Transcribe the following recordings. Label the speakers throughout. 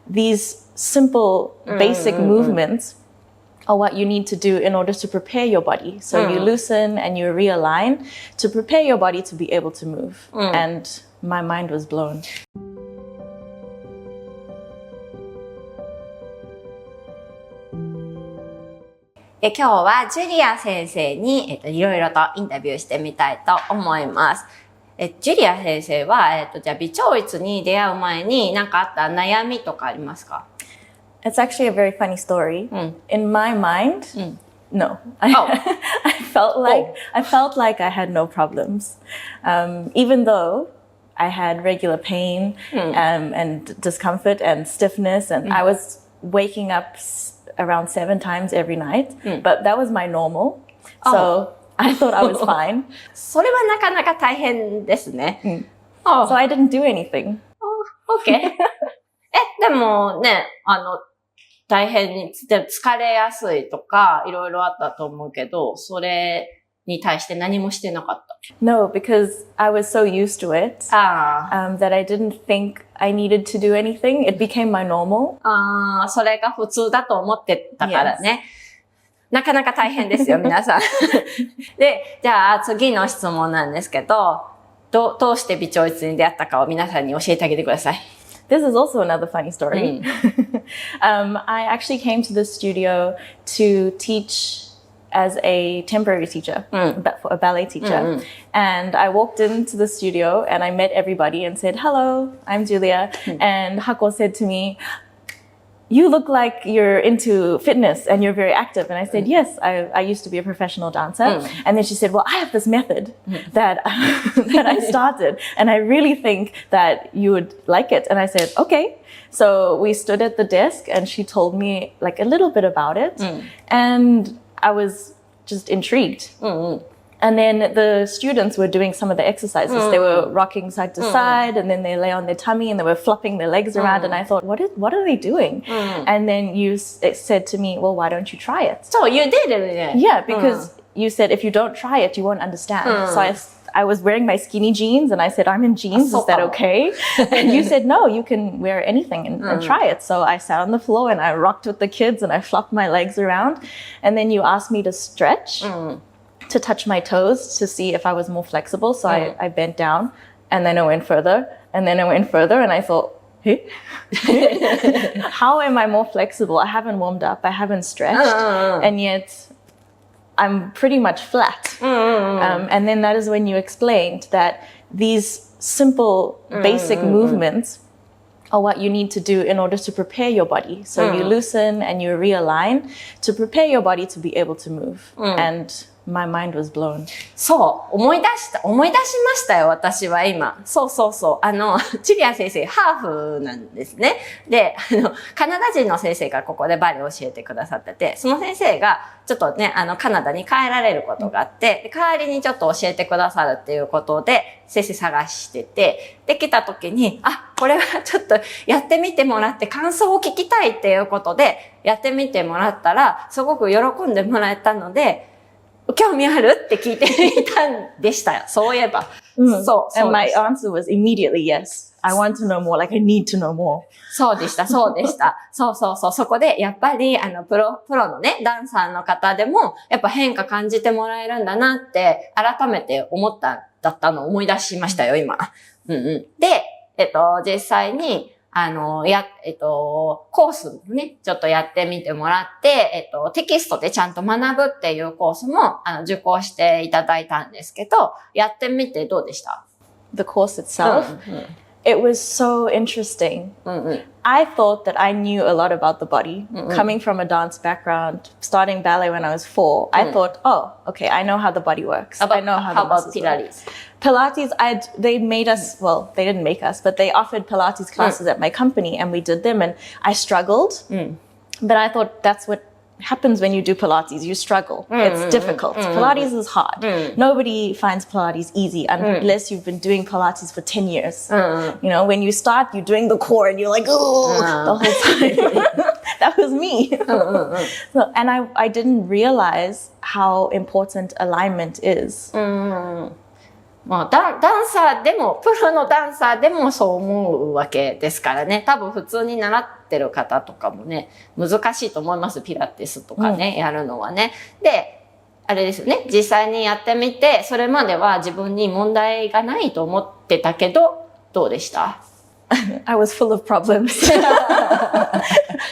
Speaker 1: these simple, basic movements are what you need to do in order to prepare your body. So you loosen and you realign to prepare your body to be able to move. And my mind was blown.
Speaker 2: 今日はジュリア先生に、いろいろとインタビューしてみたいと思います。ジュリア先生は、じゃあ微調律に出会う前に何かあった悩みとかありますか？
Speaker 1: It's actually a very funny story. In my mind, no. I felt like I had no problems. Even though I had regular pain and discomfort and stiffness, and I was waking up around 7 times every night, but that was my normal. So I thought I was fine.
Speaker 2: それはなかなか大変ですね。
Speaker 1: So I didn't do anything.
Speaker 2: OK でもね、大変に、疲れやすいとか、いろいろあったと思うけど、それに対して何もしてなかった。
Speaker 1: No, because I was so used to it that I didn't think I needed to do anything. It became my normal.
Speaker 2: それが普通だと思ってたからね。なかなか大変ですよ、皆さん。で、じゃあ次の質問なんですけど、どうして微調律に出会ったかを皆さんに教えてあげてください。
Speaker 1: This is also another funny story. I actually came to the studio to teach as a temporary teacher, a ballet teacher. And I walked into the studio and I met everybody and said, "Hello, I'm Julia." And Hako said to me, "You look like you're into fitness and you're very active." And I said, "Yes, I used to be a professional dancer." And then she said, "Well, I have this method that I started and I really think that you would like it." And I said, "Okay." So we stood at the desk and she told me like a little bit about it. And I was just intrigued. And then the students were doing some of the exercises. They were rocking side to side, and then they lay on their tummy and they were flopping their legs around. And I thought, what are they doing? And then you said to me, "Well, why don't you try it?"
Speaker 2: So you did it?
Speaker 1: Yeah, because you said if you don't try it, you won't understand. So I was wearing my skinny jeans and I said, "I'm in jeans, is that okay?" And you said, "No, you can wear anything and try it." So I sat on the floor and I rocked with the kids and I flopped my legs around. And then you asked me to stretch, to touch my toes to see if I was more flexible. So I bent down and then I went further and then I went further and I thought, hey, how am I more flexible? I haven't warmed up, I haven't stretched, and yet I'm pretty much flat. And then that is when you explained that these simple, basic movements are what you need to do in order to prepare your body. So you loosen and you realign to prepare your body to be able to move. And my mind was blown.
Speaker 2: そう、思い出しましたよ、私は今。そう。ジュリア先生、ハーフなんですね。で、カナダ人の先生がここでバレエを教えてくださってて、その先生が、ちょっとね、カナダに帰られることがあって、で代わりにちょっと教えてくださるっていうことで、先生探してて、で、来た時に、これはちょっとやってみてもらって感想を聞きたいっていうことで、やってみてもらったら、すごく喜んでもらえたので、興味あるって聞いてみたんでしたよ。そういえば。そう。
Speaker 1: And my answer was immediately yes. I want to know more, like I need to know more.
Speaker 2: そうでした。そう。そこで、やっぱり、プロのね、ダンサーの方でも、やっぱ変化感じてもらえるんだなって、改めてだったのを思い出しましたよ、今。で、実際に、コースもね、ちょっとやってみてもらって、テキストでちゃんと学ぶっていうコースも、受講していただいたんですけど、やってみてどうでした？
Speaker 1: The course itself? It was so interesting. I thought that I knew a lot about the body. Coming from a dance background, starting ballet when I was 4, I thought, oh, okay, I know how the body works. I know how the muscles work. Pilates, they made us, well, they didn't make us, but they offered Pilates classes at my company and we did them and I struggled. But I thought that's what happens when you do Pilates. You struggle. It's difficult. Pilates is hard. Nobody finds Pilates easy unless you've been doing Pilates for 10 years. You know, when you start, you're doing the core and you're like, oh, the whole time. That was me. So, and I didn't realize how important alignment is.
Speaker 2: まあ、ダンサーでも、プロのダンサーでもそう思うわけですからね。多分普通に習ってる方とかもね、難しいと思います。ピラティスとかね、やるのはね。で、あれですよね。実際にやってみて、それまでは自分に問題がないと思ってたけど、どうでした？
Speaker 1: I was full of problems.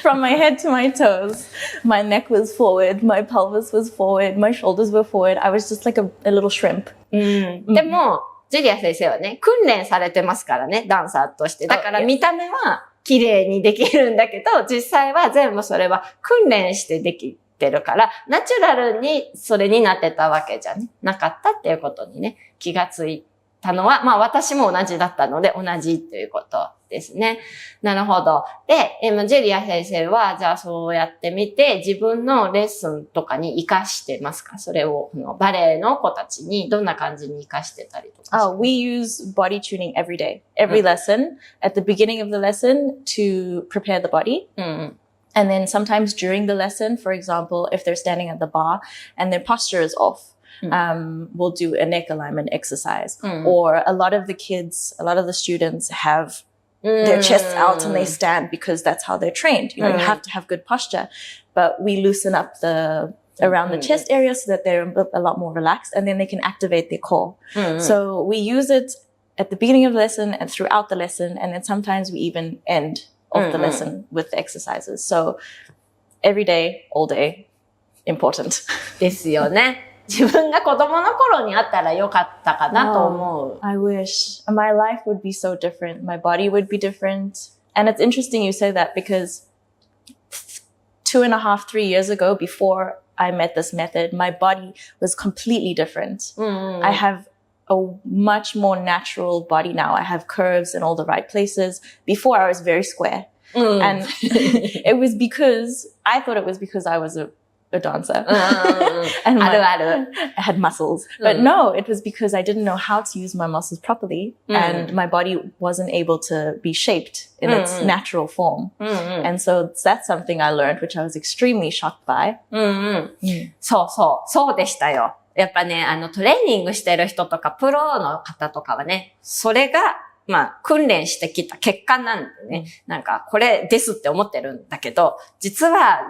Speaker 1: From my head to my toes. My neck was forward, my pelvis was forward, my shoulders were forward. I was just like a little shrimp.
Speaker 2: でも、ジュリア先生はね、訓練されてますからね、ダンサーとして。だから見た目は綺麗にできるんだけど、実際は全部それは訓練してできてるから、ナチュラルにそれになってたわけじゃね、なかったっていうことにね、気がついたのは、まあ私も同じだったので、同じということですね。なるほど。で、ジュリア先生は、じゃあそうやってみて、自分のレッスンとかに活かしてますか？それを、バレエの子たちにどんな感じに活かしてたりとか。
Speaker 1: We use body tuning every day, every lesson, at the beginning of the lesson to prepare the body. And then sometimes during the lesson, for example, if they're standing at the bar and their posture is off, we'll do a neck alignment exercise. Or a lot of the students have their chests out and they stand because that's how they're trained. You know, you have to have good posture, but we loosen up around the chest area so that they're a lot more relaxed and then they can activate their core. So we use it at the beginning of the lesson and throughout the lesson. And then sometimes we even end of the lesson with the exercises. So every day, all day, important.
Speaker 2: ですよね。自分が子供の頃にあったらよかったかなと思う。
Speaker 1: I wish. My life would be so different. My body would be different. And it's interesting you say that because 2.5, 3 years ago, before I met this method, my body was completely different. I have a much more natural body now. I have curves in all the right places. Before I was very square. And it was because, I thought it was because I was a dancer. And I had muscles. But no, it was because I didn't know how to use my muscles properly. And my body wasn't able to be shaped in its natural form. And so that's something I learned, which I was extremely shocked by.
Speaker 2: そうでしたよ。やっぱね、トレーニングしてる人とか、プロの方とかはね、それが、まあ、訓練してきた結果なんでね、なんか、これですって思ってるんだけど、実は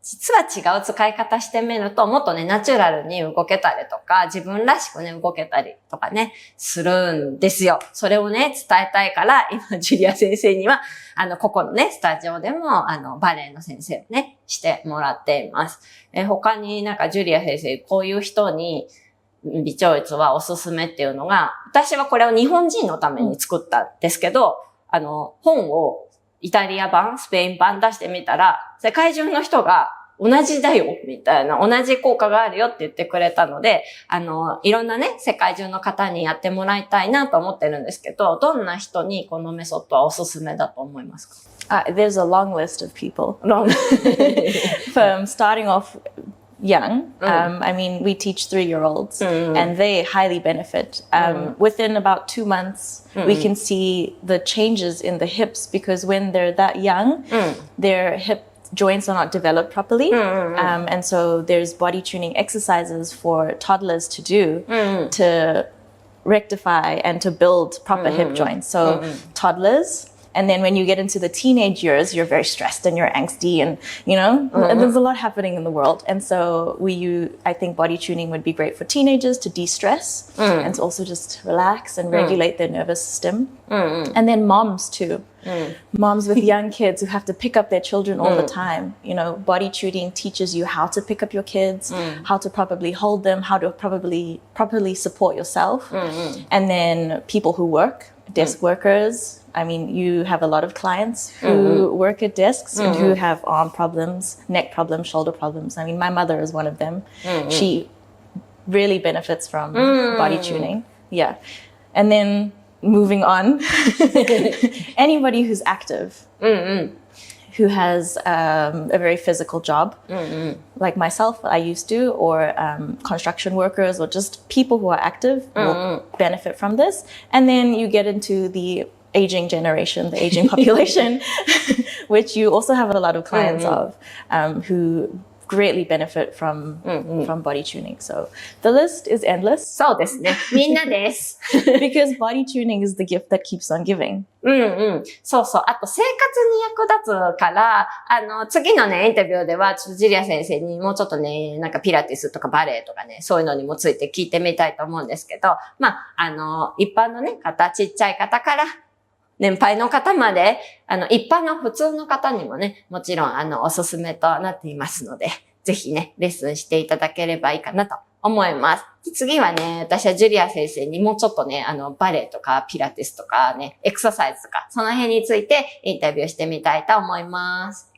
Speaker 2: 違う使い方してみると、もっとね、ナチュラルに動けたりとか、自分らしくね、動けたりとかね、するんですよ。それをね、伝えたいから、今、ジュリア先生には、ここのね、スタジオでも、バレエの先生をね、してもらっています。他になんか、ジュリア先生、こういう人に、微調律はおすすめっていうのが、私はこれを日本人のために作ったんですけど、本をイタリア版、スペイン版出してみたら、世界中の人が同じだよ、みたいな、同じ効果があるよって言ってくれたので、いろんなね、世界中の方にやってもらいたいなと思ってるんですけど、どんな人にこのメソッドはおすすめだと思いますか？
Speaker 1: There's a long list of people. From starting off young. I mean, we teach 3-year-olds and they highly benefit. Within about 2 months, we can see the changes in the hips because when they're that young, their hip joints are not developed properly. And so there's body tuning exercises for toddlers to do to rectify and to build proper hip joints. So toddlers. And then when you get into the teenage years, you're very stressed and you're angsty and, you know, there's a lot happening in the world. And so I think body tuning would be great for teenagers to de-stress and to also just relax and regulate their nervous system. And then moms too. Moms with young kids who have to pick up their children all the time. You know, body tuning teaches you how to pick up your kids, how to properly hold them, how to properly support yourself. And then people who work, desk workers. I mean, you have a lot of clients who work at desks and who have arm problems, neck problems, shoulder problems. I mean, my mother is one of them. She really benefits from body tuning. Yeah. And then moving on, anybody who's active, who has a very physical job, like myself, I used to, or construction workers, or just people who are active will benefit from this. And then you get into the aging generation, the aging population, which you also have a lot of clients of, who greatly benefit from body tuning. So the list is endless
Speaker 2: そうですね。みんなです。
Speaker 1: because body tuning is the gift that keeps on giving.
Speaker 2: そうそう。あと生活に役立つから、次のね、インタビューでは、ちょっとジュリア先生にもうちょっとね、なんかピラティスとかバレエとかね、そういうのにもついて聞いてみたいと思うんですけど、一般のね、方、ちっちゃい方から、年配の方まで、一般の普通の方にもね、もちろん、おすすめとなっていますので、ぜひね、レッスンしていただければいいかなと思います。次はね、私はジュリア先生にもうちょっとね、バレエとかピラティスとかね、エクササイズとか、その辺についてインタビューしてみたいと思います。